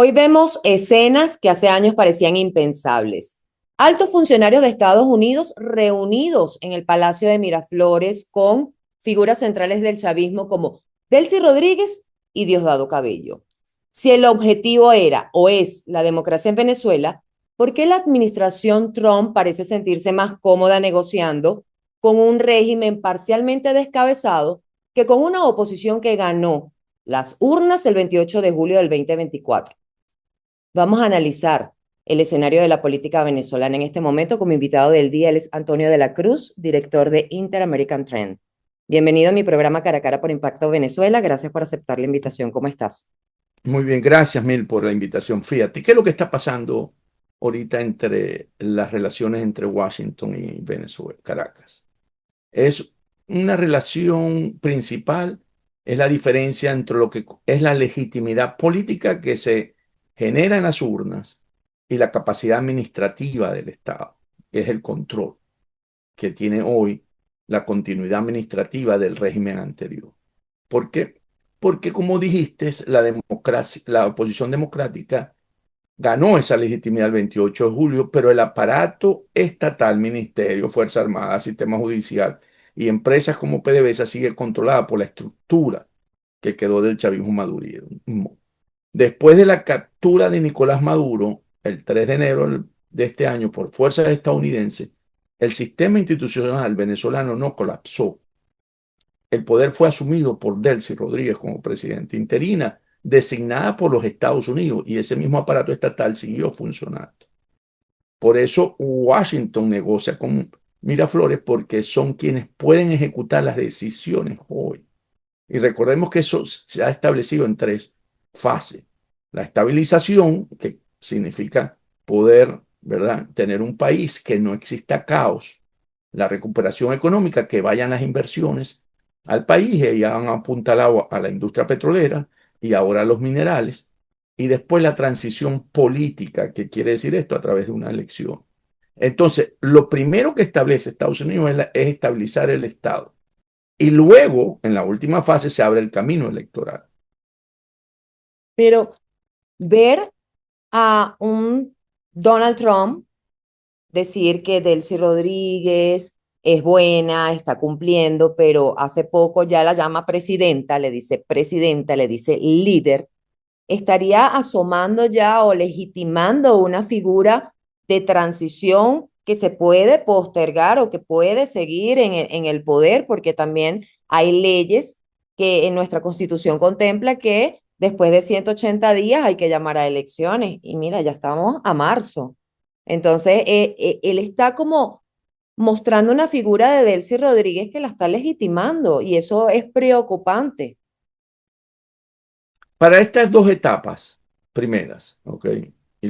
Hoy vemos escenas que hace años parecían impensables. Altos funcionarios de Estados Unidos reunidos en el Palacio de Miraflores con figuras centrales del chavismo como Delcy Rodríguez y Diosdado Cabello. Si el objetivo era o es la democracia en Venezuela, ¿por qué la administración Trump parece sentirse más cómoda negociando con un régimen parcialmente descabezado que con una oposición que ganó las urnas el 28 de julio del 2024? Vamos a analizar el escenario de la política venezolana en este momento. Como invitado del día, él es Antonio de la Cruz, director de Inter-American Trend. Bienvenido a mi programa Cara a Cara por Impacto Venezuela. Gracias por aceptar la invitación. ¿Cómo estás? Muy bien, gracias Mil por la invitación. Fíjate, ¿qué es lo que está pasando ahorita entre las relaciones entre Washington y Venezuela, Caracas? Es una relación principal, es la diferencia entre lo que es la legitimidad política que se genera en las urnas y la capacidad administrativa del Estado, que es el control que tiene hoy la continuidad administrativa del régimen anterior. ¿Por qué? Porque, como dijiste, la democracia, la oposición democrática ganó esa legitimidad el 28 de julio, pero el aparato estatal, ministerio, Fuerza Armada, sistema judicial y empresas como PDVSA sigue controlada por la estructura que quedó del chavismo madurismo. Después de la captura de Nicolás Maduro, el 3 de enero de este año, por fuerzas estadounidenses, el sistema institucional venezolano no colapsó. El poder fue asumido por Delcy Rodríguez como presidenta interina, designada por los Estados Unidos, y ese mismo aparato estatal siguió funcionando. Por eso Washington negocia con Miraflores porque son quienes pueden ejecutar las decisiones hoy. Y recordemos que eso se ha establecido en tres fases. La estabilización, que significa poder, ¿verdad?, tener un país que no exista caos. La recuperación económica, que vayan las inversiones al país, y ya han apuntalado a la industria petrolera y ahora a los minerales. Y después la transición política, que quiere decir esto a través de una elección. Entonces, lo primero que establece Estados Unidos es estabilizar el Estado. Y luego, en la última fase, se abre el camino electoral. Pero ver a un Donald Trump decir que Delcy Rodríguez es buena, está cumpliendo, pero hace poco ya la llama presidenta, le dice líder, estaría asomando ya o legitimando una figura de transición que se puede postergar o que puede seguir en el poder, porque también hay leyes que en nuestra constitución contempla que después de 180 días hay que llamar a elecciones. Y mira, ya estamos a marzo. Entonces, él está como mostrando una figura de Delcy Rodríguez que la está legitimando y eso es preocupante. Para estas dos etapas primeras, ¿ok? Y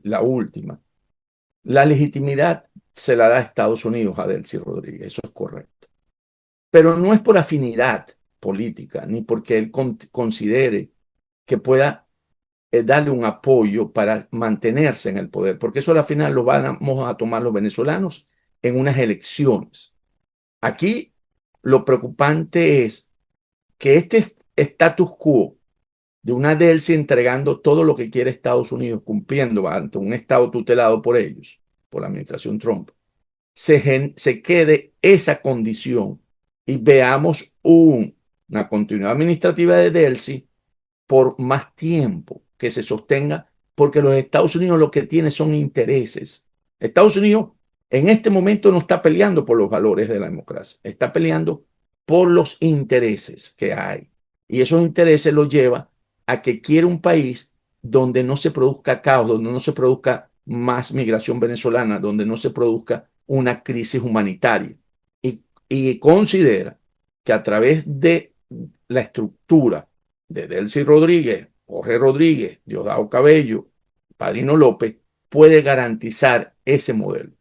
la última, la legitimidad se la da a Estados Unidos a Delcy Rodríguez, eso es correcto. Pero no es por afinidad política, ni porque él considere que pueda darle un apoyo para mantenerse en el poder, porque eso al final lo vamos a tomar los venezolanos en unas elecciones. Aquí lo preocupante es que este status quo de una Delcy entregando todo lo que quiere Estados Unidos, cumpliendo ante un Estado tutelado por ellos, por la administración Trump, se quede esa condición y veamos una continuidad administrativa de Delcy por más tiempo que se sostenga, porque los Estados Unidos lo que tiene son intereses. Estados Unidos en este momento no está peleando por los valores de la democracia, está peleando por los intereses que hay. Y esos intereses los lleva a que quiere un país donde no se produzca caos, donde no se produzca más migración venezolana, donde no se produzca una crisis humanitaria. Y considera que a través de la estructura de Delcy Rodríguez, Jorge Rodríguez, Diosdado Cabello, Padrino López, puede garantizar ese modelo.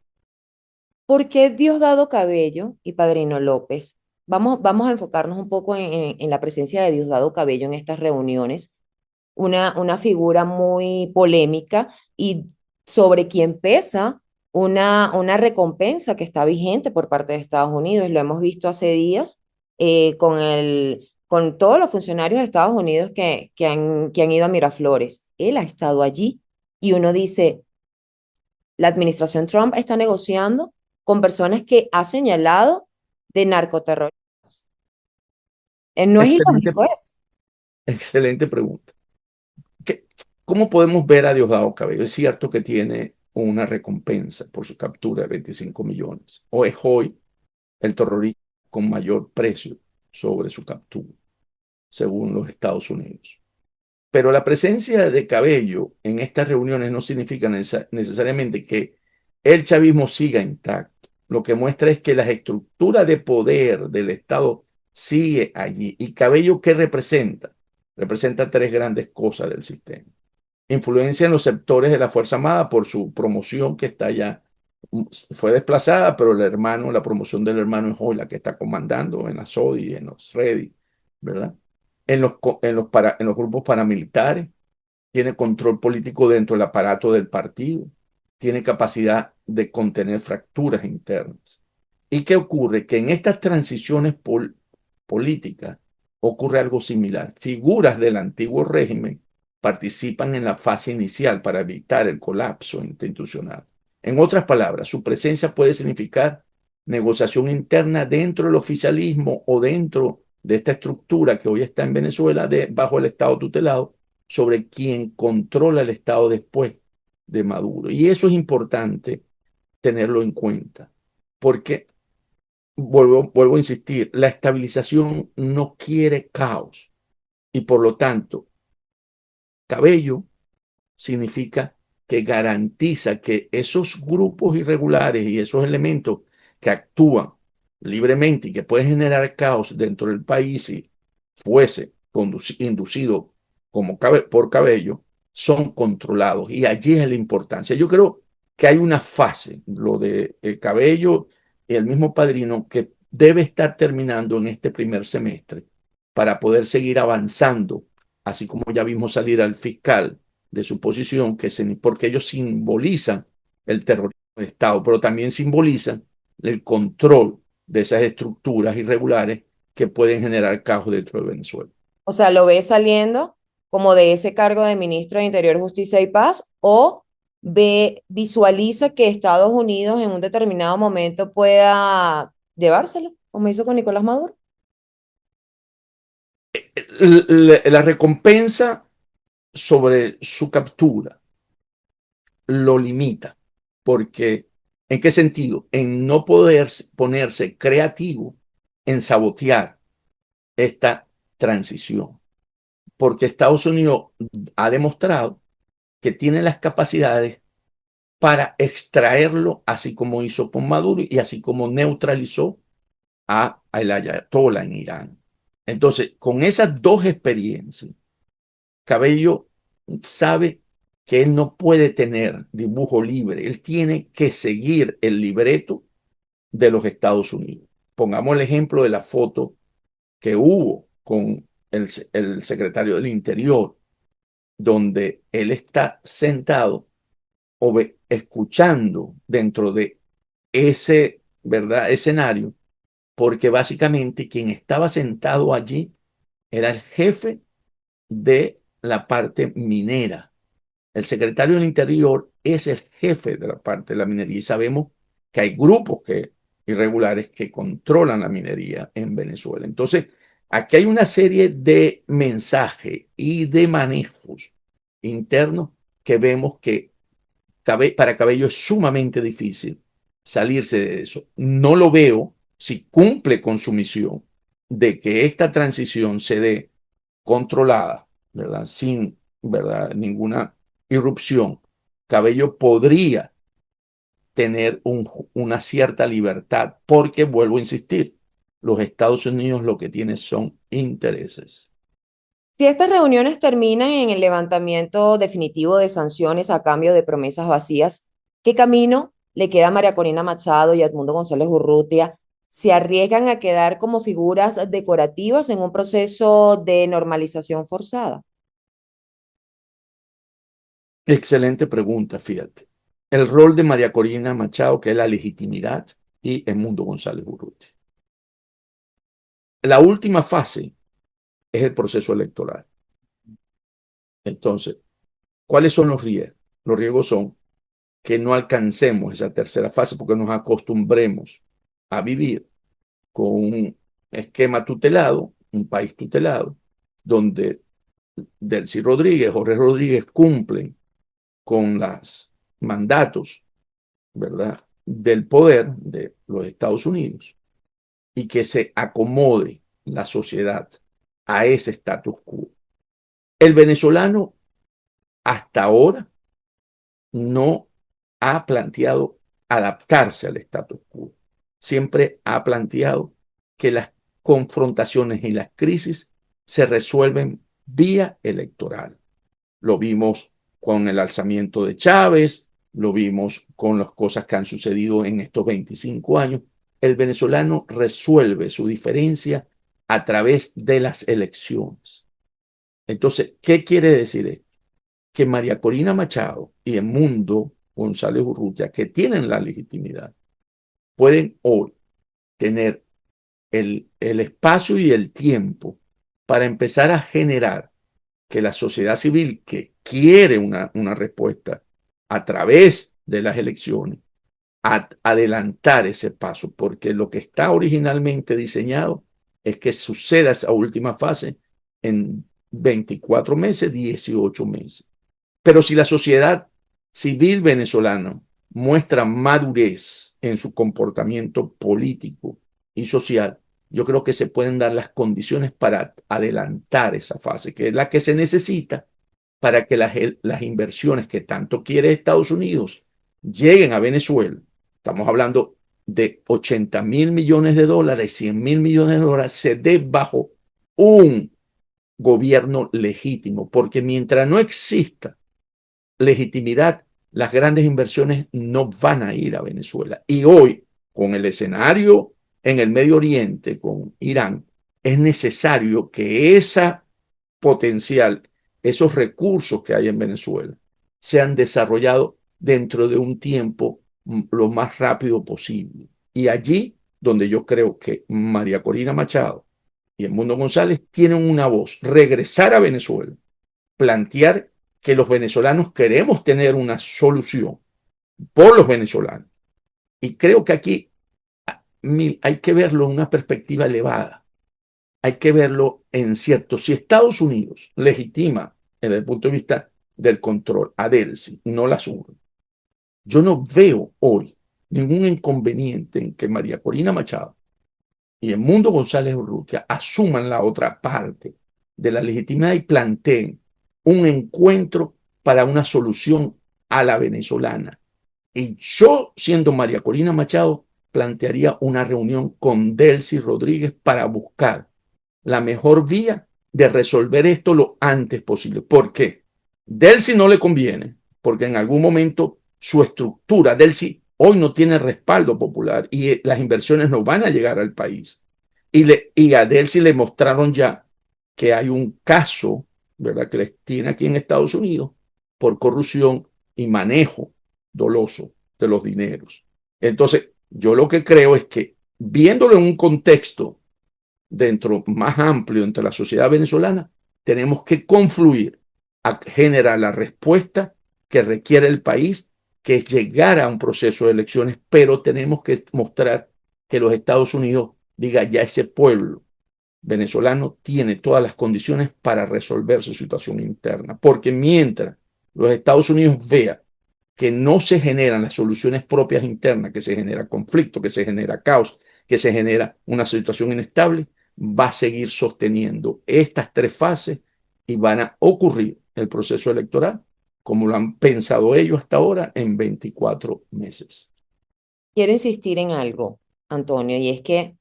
¿Por qué Diosdado Cabello y Padrino López? Vamos a enfocarnos un poco en la presencia de Diosdado Cabello en estas reuniones, una figura muy polémica y sobre quien pesa una recompensa que está vigente por parte de Estados Unidos. Lo hemos visto hace días con todos los funcionarios de Estados Unidos que han ido a Miraflores. él ha estado allí. Y uno dice, la administración Trump está negociando con personas que ha señalado de narcoterroristas. No es Excelente, ilógico eso. excelente pregunta. ¿Qué- ¿Cómo podemos ver a Diosdado Cabello? Es cierto que tiene una recompensa por su captura de 25 millones, o es hoy el terrorista con mayor precio sobre su captura, según los Estados Unidos. Pero la presencia de Cabello en estas reuniones no significa necesariamente que el chavismo siga intacto. Lo que muestra es que la estructura de poder del Estado sigue allí. ¿Y Cabello qué representa? Representa tres grandes cosas del sistema. Influencia en los sectores de la Fuerza Armada por su promoción que está ya, fue desplazada, pero el hermano, la promoción del hermano es hoy la que está comandando en la SODI, en los REDI, ¿verdad? En los grupos paramilitares, tiene control político dentro del aparato del partido, tiene capacidad de contener fracturas internas. ¿Y qué ocurre? Que en estas transiciones políticas ocurre algo similar. Figuras del antiguo régimen participan en la fase inicial para evitar el colapso institucional. En otras palabras, su presencia puede significar negociación interna dentro del oficialismo o dentro de esta estructura que hoy está en Venezuela bajo el Estado tutelado sobre quien controla el Estado después de Maduro. Y eso es importante tenerlo en cuenta, porque vuelvo a insistir, la estabilización no quiere caos y por lo tanto, Cabello significa que garantiza que esos grupos irregulares y esos elementos que actúan libremente y que pueden generar caos dentro del país si fuese inducido como por Cabello, son controlados. Y allí es la importancia. Yo creo que hay una fase, lo de Cabello y el mismo Padrino, que debe estar terminando en este primer semestre para poder seguir avanzando, así como ya vimos salir al fiscal de su posición, porque ellos simbolizan el terrorismo de Estado, pero también simbolizan el control de esas estructuras irregulares que pueden generar caos dentro de Venezuela. O sea, ¿lo ves saliendo como de ese cargo de ministro de Interior, Justicia y Paz o visualiza que Estados Unidos en un determinado momento pueda llevárselo, como hizo con Nicolás Maduro? La recompensa sobre su captura lo limita, porque ¿en qué sentido? En no poder ponerse creativo en sabotear esta transición, porque Estados Unidos ha demostrado que tiene las capacidades para extraerlo, así como hizo con Maduro y así como neutralizó a el Ayatollah en Irán. Entonces, con esas dos experiencias, Cabello sabe que él no puede tener dibujo libre, él tiene que seguir el libreto de los Estados Unidos. Pongamos el ejemplo de la foto que hubo con el secretario del Interior, donde él está sentado escuchando dentro de ese, ¿verdad?, escenario, porque básicamente quien estaba sentado allí era el jefe de la parte minera. El secretario del Interior es el jefe de la parte de la minería y sabemos que hay grupos irregulares que controlan la minería en Venezuela. Entonces, aquí hay una serie de mensajes y de manejos internos que vemos que para Cabello es sumamente difícil salirse de eso. No lo veo si cumple con su misión de que esta transición se dé controlada, ¿verdad? Sin, ¿verdad?, ninguna irrupción. Cabello podría tener una cierta libertad, porque vuelvo a insistir, los Estados Unidos lo que tienen son intereses. Si estas reuniones terminan en el levantamiento definitivo de sanciones a cambio de promesas vacías, ¿qué camino le queda a María Corina Machado y a Edmundo González Urrutia? ¿Se arriesgan a quedar como figuras decorativas en un proceso de normalización forzada? Excelente pregunta, fíjate. El rol de María Corina Machado, que es la legitimidad, y Edmundo González Urrutia. La última fase es el proceso electoral. Entonces, ¿Cuáles son los riesgos? Los riesgos son que no alcancemos esa tercera fase porque nos acostumbremos a vivir con un esquema tutelado, un país tutelado, donde Delcy Rodríguez, Jorge Rodríguez cumplen con los mandatos, ¿verdad?, del poder de los Estados Unidos y que se acomode la sociedad a ese status quo. El venezolano hasta ahora no ha planteado adaptarse al status quo. Siempre ha planteado que las confrontaciones y las crisis se resuelven vía electoral. Lo vimos con el alzamiento de Chávez, lo vimos con las cosas que han sucedido en estos 25 años. El venezolano resuelve su diferencia a través de las elecciones. Entonces, ¿qué quiere decir esto? Que María Corina Machado y Edmundo González Urrutia, que tienen la legitimidad, pueden hoy tener el espacio y el tiempo para empezar a generar que la sociedad civil que quiere una respuesta a través de las elecciones, adelantar ese paso, porque lo que está originalmente diseñado es que suceda esa última fase en 24 meses, 18 meses. Pero si la sociedad civil venezolana muestra madurez en su comportamiento político y social, yo creo que se pueden dar las condiciones para adelantar esa fase, que es la que se necesita para que las inversiones que tanto quiere Estados Unidos lleguen a Venezuela. Estamos hablando de 80.000 millones de dólares, 100.000 millones de dólares, se dé bajo un gobierno legítimo, porque mientras no exista legitimidad, las grandes inversiones no van a ir a Venezuela. Y hoy, con el escenario en el Medio Oriente, con Irán, es necesario que esa potencial, esos recursos que hay en Venezuela, sean desarrollados dentro de un tiempo lo más rápido posible. Y allí donde yo creo que María Corina Machado y Edmundo González tienen una voz, regresar a Venezuela, plantear que los venezolanos queremos tener una solución por los venezolanos. Y creo que aquí hay que verlo en una perspectiva elevada. Hay que verlo en cierto. Si Estados Unidos legitima desde el punto de vista del control a Delcy, no las urnas, yo no veo hoy ningún inconveniente en que María Corina Machado y Edmundo González Urrutia asuman la otra parte de la legitimidad y planteen un encuentro para una solución a la venezolana. Y yo, siendo María Corina Machado, plantearía una reunión con Delcy Rodríguez para buscar la mejor vía de resolver esto lo antes posible. ¿Por qué? Delcy no le conviene, porque en algún momento su estructura, Delcy hoy no tiene respaldo popular y las inversiones no van a llegar al país. Y a Delcy le mostraron ya que hay un caso, ¿verdad?, que les tiene aquí en Estados Unidos por corrupción y manejo doloso de los dineros. Entonces, yo lo que creo es que viéndolo en un contexto dentro más amplio entre la sociedad venezolana, tenemos que confluir a generar la respuesta que requiere el país, que es llegar a un proceso de elecciones, pero tenemos que mostrar que los Estados Unidos diga ya ese pueblo venezolano tiene todas las condiciones para resolver su situación interna, porque mientras los Estados Unidos vean que no se generan las soluciones propias internas, que se genera conflicto, que se genera caos, que se genera una situación inestable, va a seguir sosteniendo estas tres fases y van a ocurrir el proceso electoral como lo han pensado ellos hasta ahora en 24 meses. Quiero insistir en algo, Antonio, y es que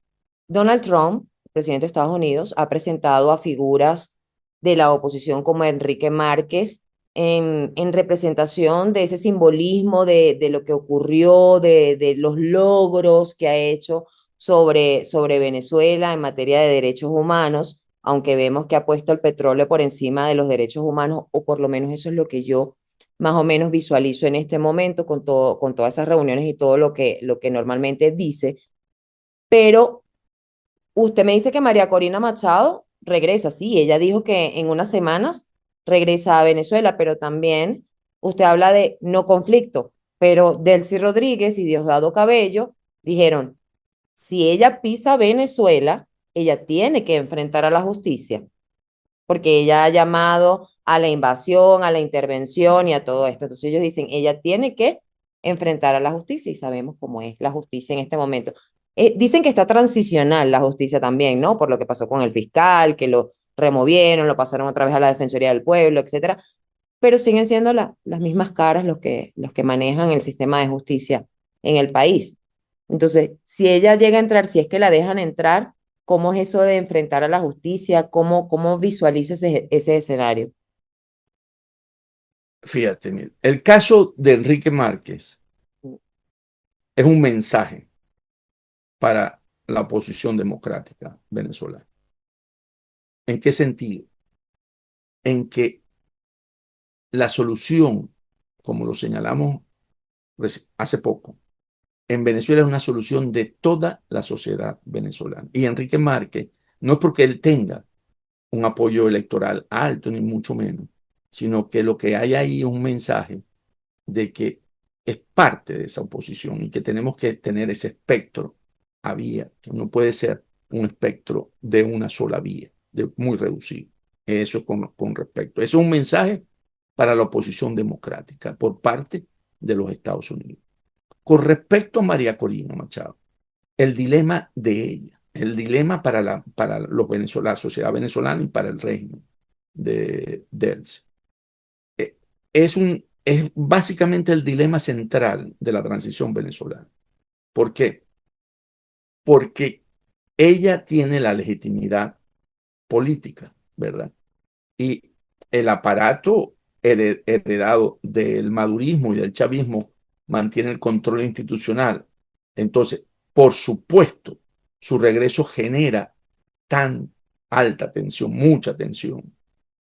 Donald Trump, presidente de Estados Unidos, ha presentado a figuras de la oposición como Enrique Márquez en representación de ese simbolismo de lo que ocurrió, de los logros que ha hecho sobre Venezuela en materia de derechos humanos, aunque vemos que ha puesto el petróleo por encima de los derechos humanos, o por lo menos eso es lo que yo más o menos visualizo en este momento con todas esas reuniones y todo lo que normalmente dice. Pero usted me dice que María Corina Machado regresa, sí, ella dijo que en unas semanas regresa a Venezuela, pero también usted habla de no conflicto, pero Delcy Rodríguez y Diosdado Cabello dijeron, si ella pisa Venezuela, ella tiene que enfrentar a la justicia, porque ella ha llamado a la invasión, a la intervención y a todo esto. Entonces ellos dicen, ella tiene que enfrentar a la justicia y sabemos cómo es la justicia en este momento. Dicen que está transicional la justicia también, ¿no? Por lo que pasó con el fiscal, que lo removieron, lo pasaron otra vez a la Defensoría del Pueblo, etcétera, pero siguen siendo las mismas caras los que manejan el sistema de justicia en el país. Entonces, si ella llega a entrar, si es que la dejan entrar, ¿cómo es eso de enfrentar a la justicia? ¿Cómo visualiza ese escenario? Fíjate, mira, el caso de Enrique Márquez es un mensaje para la oposición democrática venezolana. ¿En qué sentido? En que la solución, como lo señalamos hace poco, en Venezuela es una solución de toda la sociedad venezolana. Y Enrique Márquez no es porque él tenga un apoyo electoral alto, ni mucho menos, sino que lo que hay ahí es un mensaje de que es parte de esa oposición y que tenemos que tener ese espectro a vía, que no puede ser un espectro de una sola vía, de muy reducido. Eso con respecto. Eso es un mensaje para la oposición democrática por parte de los Estados Unidos. Con respecto a María Corina Machado, el dilema de ella, el dilema para los venezolanos, la sociedad venezolana y para el régimen de Delcy, es básicamente el dilema central de la transición venezolana. ¿Por qué? Porque ella tiene la legitimidad política, ¿verdad? Y el aparato heredado del madurismo y del chavismo mantiene el control institucional. Entonces, por supuesto, su regreso genera tan alta tensión, mucha tensión.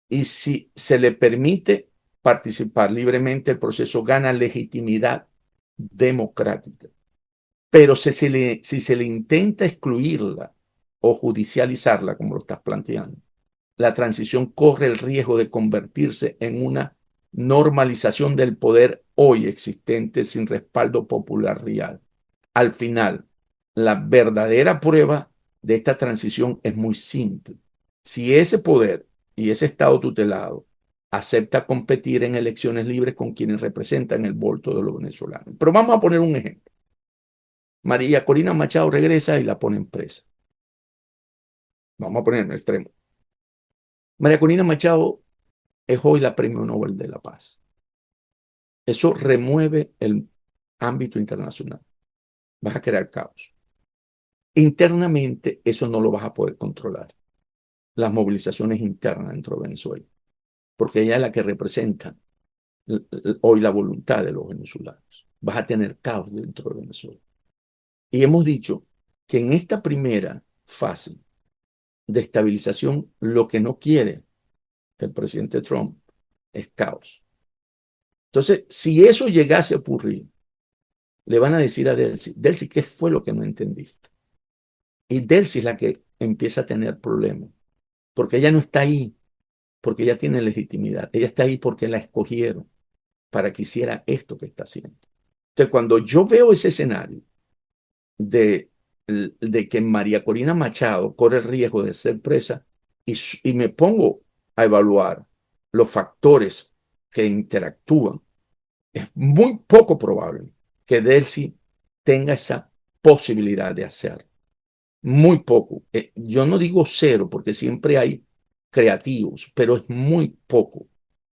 Y si se le permite participar libremente, el proceso gana legitimidad democrática. Pero si se le intenta excluirla o judicializarla, como lo estás planteando, la transición corre el riesgo de convertirse en una normalización del poder hoy existente sin respaldo popular real. Al final, la verdadera prueba de esta transición es muy simple. Si ese poder y ese Estado tutelado acepta competir en elecciones libres con quienes representan el voto de los venezolanos. Pero vamos a poner un ejemplo. María Corina Machado regresa y la ponen presa. Vamos a poner en el extremo. María Corina Machado es hoy la Premio Nobel de la Paz. Eso remueve el ámbito internacional. Vas a crear caos. Internamente eso no lo vas a poder controlar. Las movilizaciones internas dentro de Venezuela, porque ella es la que representa hoy la voluntad de los venezolanos. Vas a tener caos dentro de Venezuela. Y hemos dicho que en esta primera fase de estabilización, lo que no quiere el presidente Trump es caos. Entonces, si eso llegase a ocurrir, le van a decir a Delcy, Delcy, ¿qué fue lo que no entendiste? Y Delcy es la que empieza a tener problemas, porque ella no está ahí, porque ella tiene legitimidad, ella está ahí porque la escogieron para que hiciera esto que está haciendo. Entonces, cuando yo veo ese escenario de, de que María Corina Machado corre el riesgo de ser presa y me pongo a evaluar los factores que interactúan, es muy poco probable que Delcy tenga esa posibilidad de hacer. Muy poco. Yo no digo cero, porque siempre hay creativos, pero es muy poco,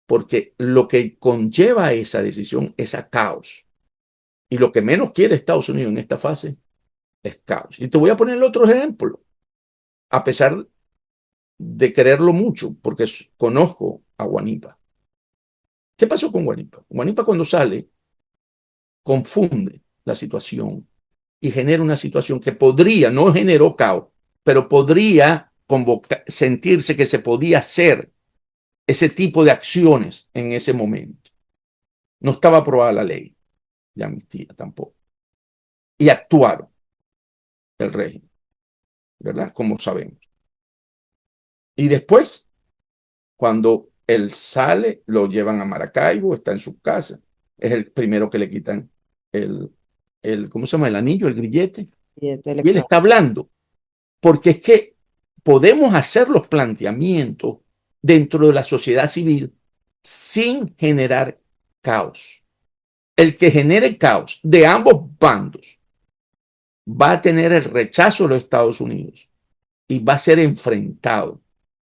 porque lo que conlleva esa decisión es a caos. Y lo que menos quiere Estados Unidos en esta fase es caos. Y te voy a poner el otro ejemplo, a pesar de quererlo mucho, porque conozco a Guanipa. ¿Qué pasó con Guanipa? Guanipa cuando sale confunde la situación y genera una situación que podría, no generó caos, pero podría sentirse que se podía hacer ese tipo de acciones en ese momento. No estaba aprobada la ley de amnistía tampoco. Y actuaron el régimen, ¿verdad? Como sabemos. Y después, cuando él sale, lo llevan a Maracaibo, está en su casa, es el primero que le quitan el, ¿cómo se llama? El anillo, el grillete, Billete y él electrónico. está hablando, porque es que podemos hacer los planteamientos dentro de la sociedad civil sin generar caos. El que genere caos de ambos bandos va a tener el rechazo de los Estados Unidos y va a ser enfrentado,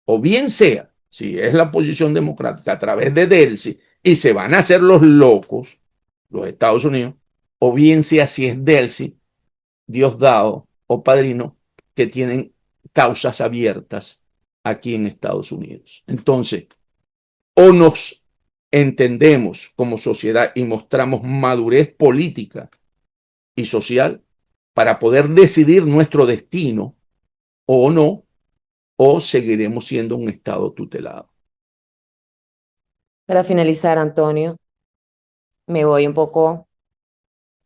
o bien sea, si es la posición democrática, a través de Delcy, y se van a hacer los locos, los Estados Unidos, o bien sea si es Delcy, Diosdado o Padrino, que tienen causas abiertas aquí en Estados Unidos. Entonces, o nos entendemos como sociedad y mostramos madurez política y social para poder decidir nuestro destino o no, o seguiremos siendo un Estado tutelado. Para finalizar, Antonio, me voy un poco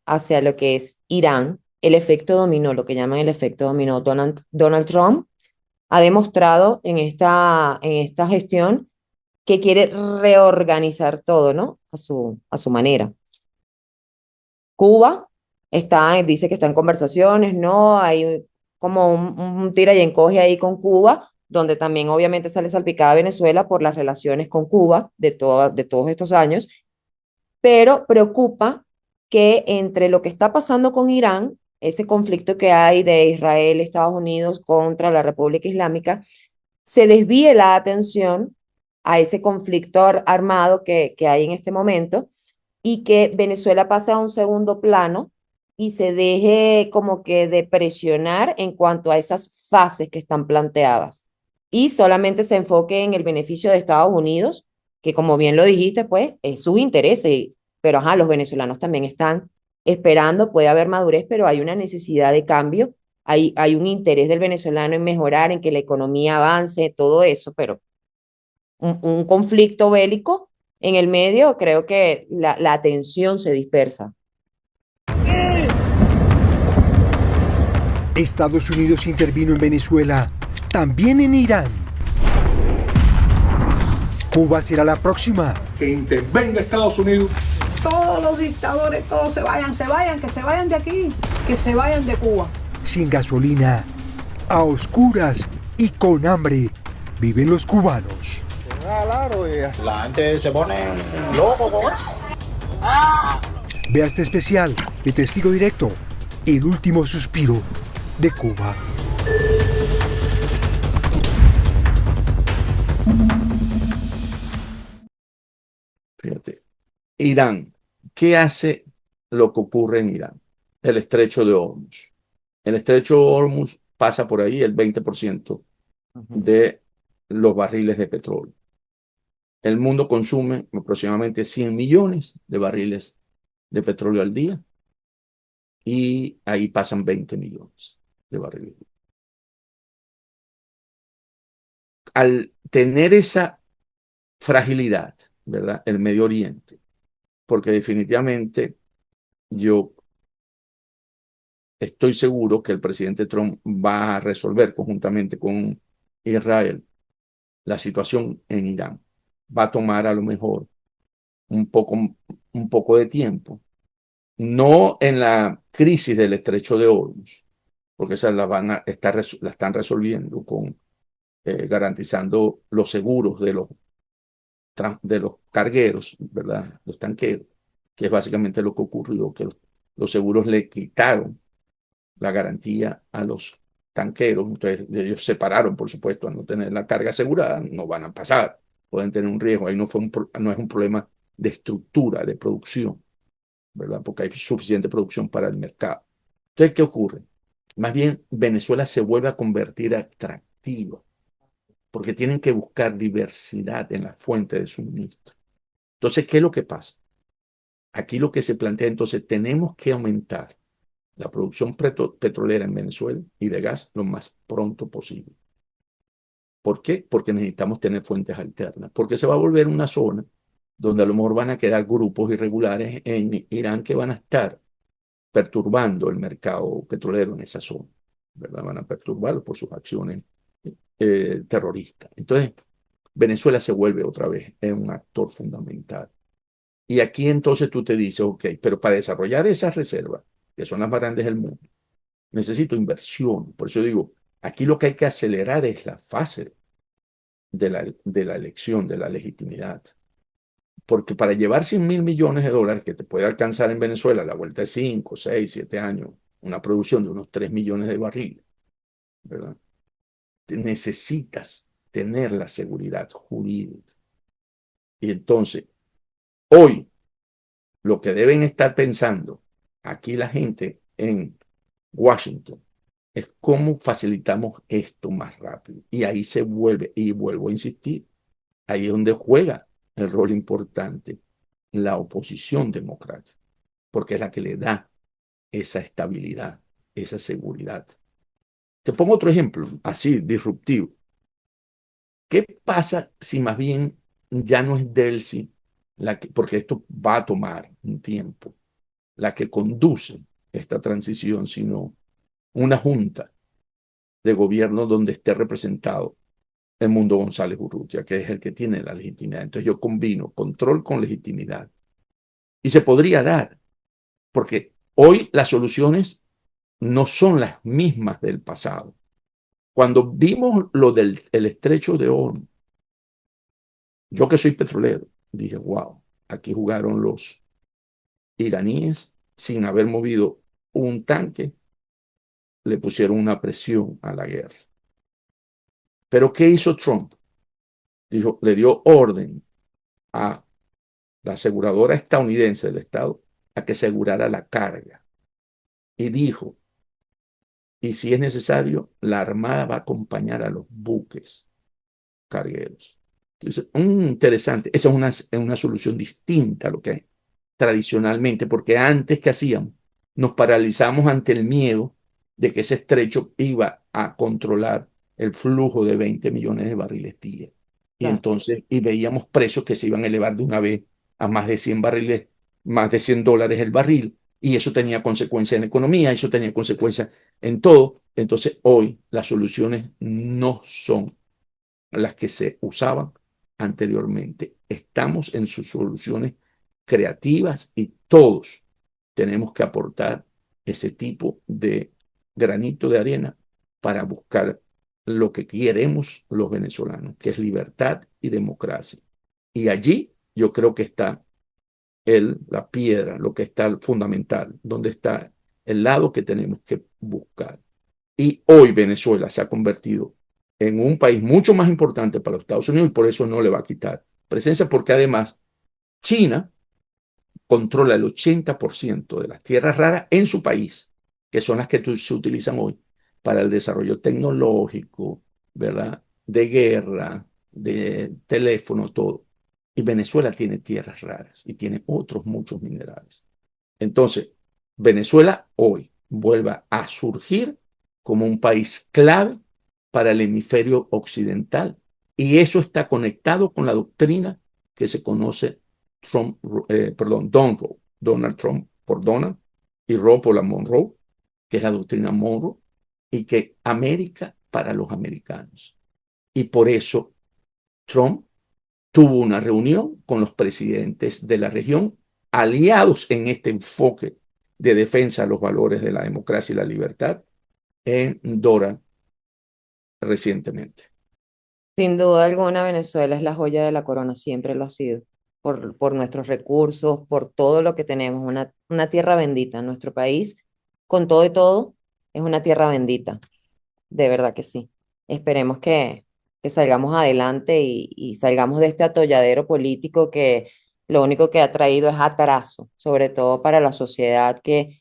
hacia lo que es Irán, el efecto dominó, lo que llaman el efecto dominó. Donald Trump ha demostrado en esta gestión que quiere reorganizar todo, ¿no? A su manera. Cuba dice que está en conversaciones, ¿no? Hay como un tira y encoge ahí con Cuba, donde también obviamente sale salpicada Venezuela por las relaciones con Cuba de todos estos años, pero preocupa que entre lo que está pasando con Irán, ese conflicto que hay de Israel, Estados Unidos contra la República Islámica, se desvíe la atención a ese conflicto armado que hay en este momento y que Venezuela pase a un segundo plano y se deje como que de presionar en cuanto a esas fases que están planteadas y solamente se enfoque en el beneficio de Estados Unidos, que como bien lo dijiste, pues es sus intereses, pero ajá, los venezolanos también están esperando, puede haber madurez, pero hay una necesidad de cambio, hay un interés del venezolano en mejorar, en que la economía avance, todo eso, pero un conflicto bélico en el medio, creo que la atención se dispersa. Estados Unidos intervino en Venezuela, también en Irán. Cuba será la próxima. Que intervenga Estados Unidos. Todos los dictadores, todos se vayan, que se vayan de aquí, que se vayan de Cuba. Sin gasolina, a oscuras y con hambre, viven los cubanos. Claro, la gente se pone loco con eso. Vea este especial de Testigo Directo, el último suspiro de Cuba. Fíjate, Irán, ¿qué hace lo que ocurre en Irán? El estrecho de Hormuz. El estrecho de Hormuz pasa por ahí el 20% de los barriles de petróleo. El mundo consume aproximadamente 100 millones de barriles de petróleo al día y ahí pasan 20 millones de barriles. Al tener esa fragilidad, ¿verdad? El Medio Oriente, porque definitivamente yo estoy seguro que el presidente Trump va a resolver conjuntamente con Israel la situación en Irán. Va a tomar a lo mejor un poco, un poco de tiempo, no en la crisis del estrecho de Hormuz, porque esa la están resolviendo con garantizando los seguros de los cargueros, ¿verdad? Los tanqueros, que es básicamente lo que ocurrió, que los seguros le quitaron la garantía a los tanqueros, entonces ellos se pararon, por supuesto, al no tener la carga asegurada, no van a pasar, pueden tener un riesgo, ahí no es un problema de estructura, de producción, ¿verdad? Porque hay suficiente producción para el mercado. Entonces, ¿qué ocurre? Más bien, Venezuela se vuelve a convertir atractiva, porque tienen que buscar diversidad en la fuente de suministro. Entonces, ¿qué es lo que pasa? Aquí lo que se plantea, entonces, tenemos que aumentar la producción petrolera en Venezuela y de gas lo más pronto posible. ¿Por qué? Porque necesitamos tener fuentes alternas, porque se va a volver una zona donde a lo mejor van a quedar grupos irregulares en Irán que van a estar perturbando el mercado petrolero en esa zona, ¿verdad? Van a perturbarlo por sus acciones terroristas. Entonces, Venezuela se vuelve otra vez un actor fundamental. Y aquí entonces tú te dices, ok, pero para desarrollar esas reservas, que son las más grandes del mundo, necesito inversión. Por eso digo, aquí lo que hay que acelerar es la fase de la elección, de la legitimidad. Porque para llevar 100.000 millones de dólares que te puede alcanzar en Venezuela a la vuelta de 5, 6, 7 años, una producción de unos 3 millones de barriles, ¿verdad? Necesitas tener la seguridad jurídica. Y entonces, hoy, lo que deben estar pensando aquí la gente en Washington es cómo facilitamos esto más rápido. Y ahí se vuelve, y vuelvo a insistir, ahí es donde juega el rol importante la oposición democrática, porque es la que le da esa estabilidad, esa seguridad. Te pongo otro ejemplo, así, disruptivo. ¿Qué pasa si más bien ya no es Delcy porque esto va a tomar un tiempo, la que conduce esta transición, sino una junta de gobierno donde esté representado el Mundo González Urrutia, que es el que tiene la legitimidad? Entonces yo combino control con legitimidad. Y se podría dar, porque hoy las soluciones no son las mismas del pasado. Cuando vimos lo del el estrecho de Hormuz, yo que soy petrolero, dije, wow, aquí jugaron los iraníes sin haber movido un tanque, le pusieron una presión a la guerra. Pero ¿qué hizo Trump? Dijo, le dio orden a la aseguradora estadounidense del Estado a que asegurara la carga. Y dijo, y si es necesario, la Armada va a acompañar a los buques cargueros. Entonces, interesante. Esa es una solución distinta a lo que hay tradicionalmente, porque antes, ¿qué hacíamos? Nos paralizamos ante el miedo de que ese estrecho iba a controlar el flujo de 20 millones de barriles día. Y Claro. entonces, y veíamos precios que se iban a elevar de una vez a más de 100 barriles, más de $100 el barril, y eso tenía consecuencias en la economía, eso tenía consecuencias en todo. Entonces, hoy las soluciones no son las que se usaban anteriormente. Estamos en sus soluciones creativas y todos tenemos que aportar ese tipo de granito de arena para buscar lo que queremos los venezolanos, que es libertad y democracia. Y allí yo creo que está la piedra, lo que está fundamental, donde está el lado que tenemos que buscar. Y hoy Venezuela se ha convertido en un país mucho más importante para los Estados Unidos y por eso no le va a quitar presencia, porque además China controla el 80% de las tierras raras en su país, que son las que se utilizan hoy para el desarrollo tecnológico, ¿verdad? De guerra, de teléfono, todo. Y Venezuela tiene tierras raras y tiene otros muchos minerales. Entonces, Venezuela hoy vuelve a surgir como un país clave para el hemisferio occidental. Y eso está conectado con la doctrina que se conoce Donald Trump por Donald y Roe por la Monroe, que es la doctrina Monroe, y que América para los americanos. Y por eso Trump tuvo una reunión con los presidentes de la región aliados en este enfoque de defensa de los valores de la democracia y la libertad en Dora recientemente. Sin duda alguna, Venezuela es la joya de la corona, siempre lo ha sido, por nuestros recursos, por todo lo que tenemos, una tierra bendita. Nuestro país, con todo y todo, es una tierra bendita, de verdad que sí. Esperemos que salgamos adelante y salgamos de este atolladero político que lo único que ha traído es atraso, sobre todo para la sociedad que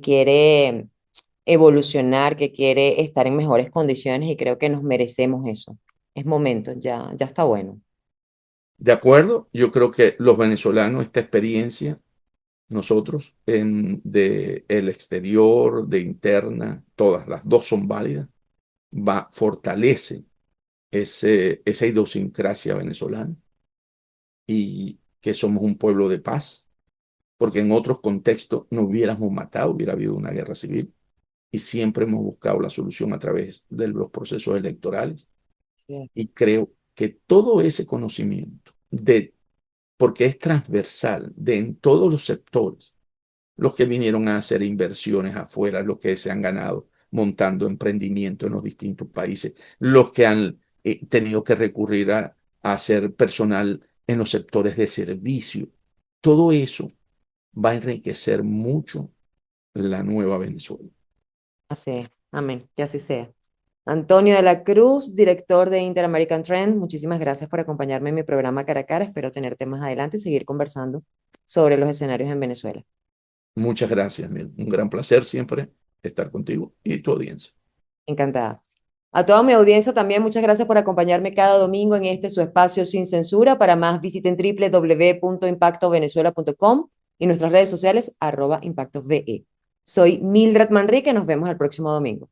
quiere evolucionar, que quiere estar en mejores condiciones y creo que nos merecemos eso. Es momento, ya está bueno. ¿De acuerdo? Yo creo que los venezolanos, esta experiencia, nosotros, de el exterior, de interna, todas las dos son válidas, fortalece esa idiosincrasia venezolana y que somos un pueblo de paz, porque en otros contextos nos hubiéramos matado, hubiera habido una guerra civil y siempre hemos buscado la solución a través de los procesos electorales. Sí. Y creo que todo ese conocimiento, porque es transversal en todos los sectores, los que vinieron a hacer inversiones afuera, los que se han ganado montando emprendimiento en los distintos países, los que han tenido que recurrir a hacer personal en los sectores de servicio. Todo eso va a enriquecer mucho la nueva Venezuela. Así es. Amén. Que así sea. Antonio de la Cruz, director de Inter-American Trend, muchísimas gracias por acompañarme en mi programa Cara a Cara. Espero tenerte más adelante y seguir conversando sobre los escenarios en Venezuela. Muchas gracias, Mil. Un gran placer siempre estar contigo y tu audiencia. Encantada. A toda mi audiencia también, muchas gracias por acompañarme cada domingo en este su espacio sin censura. Para más, visiten www.impactovenezuela.com y nuestras redes sociales @impactove. Soy Mildred Manrique, nos vemos el próximo domingo.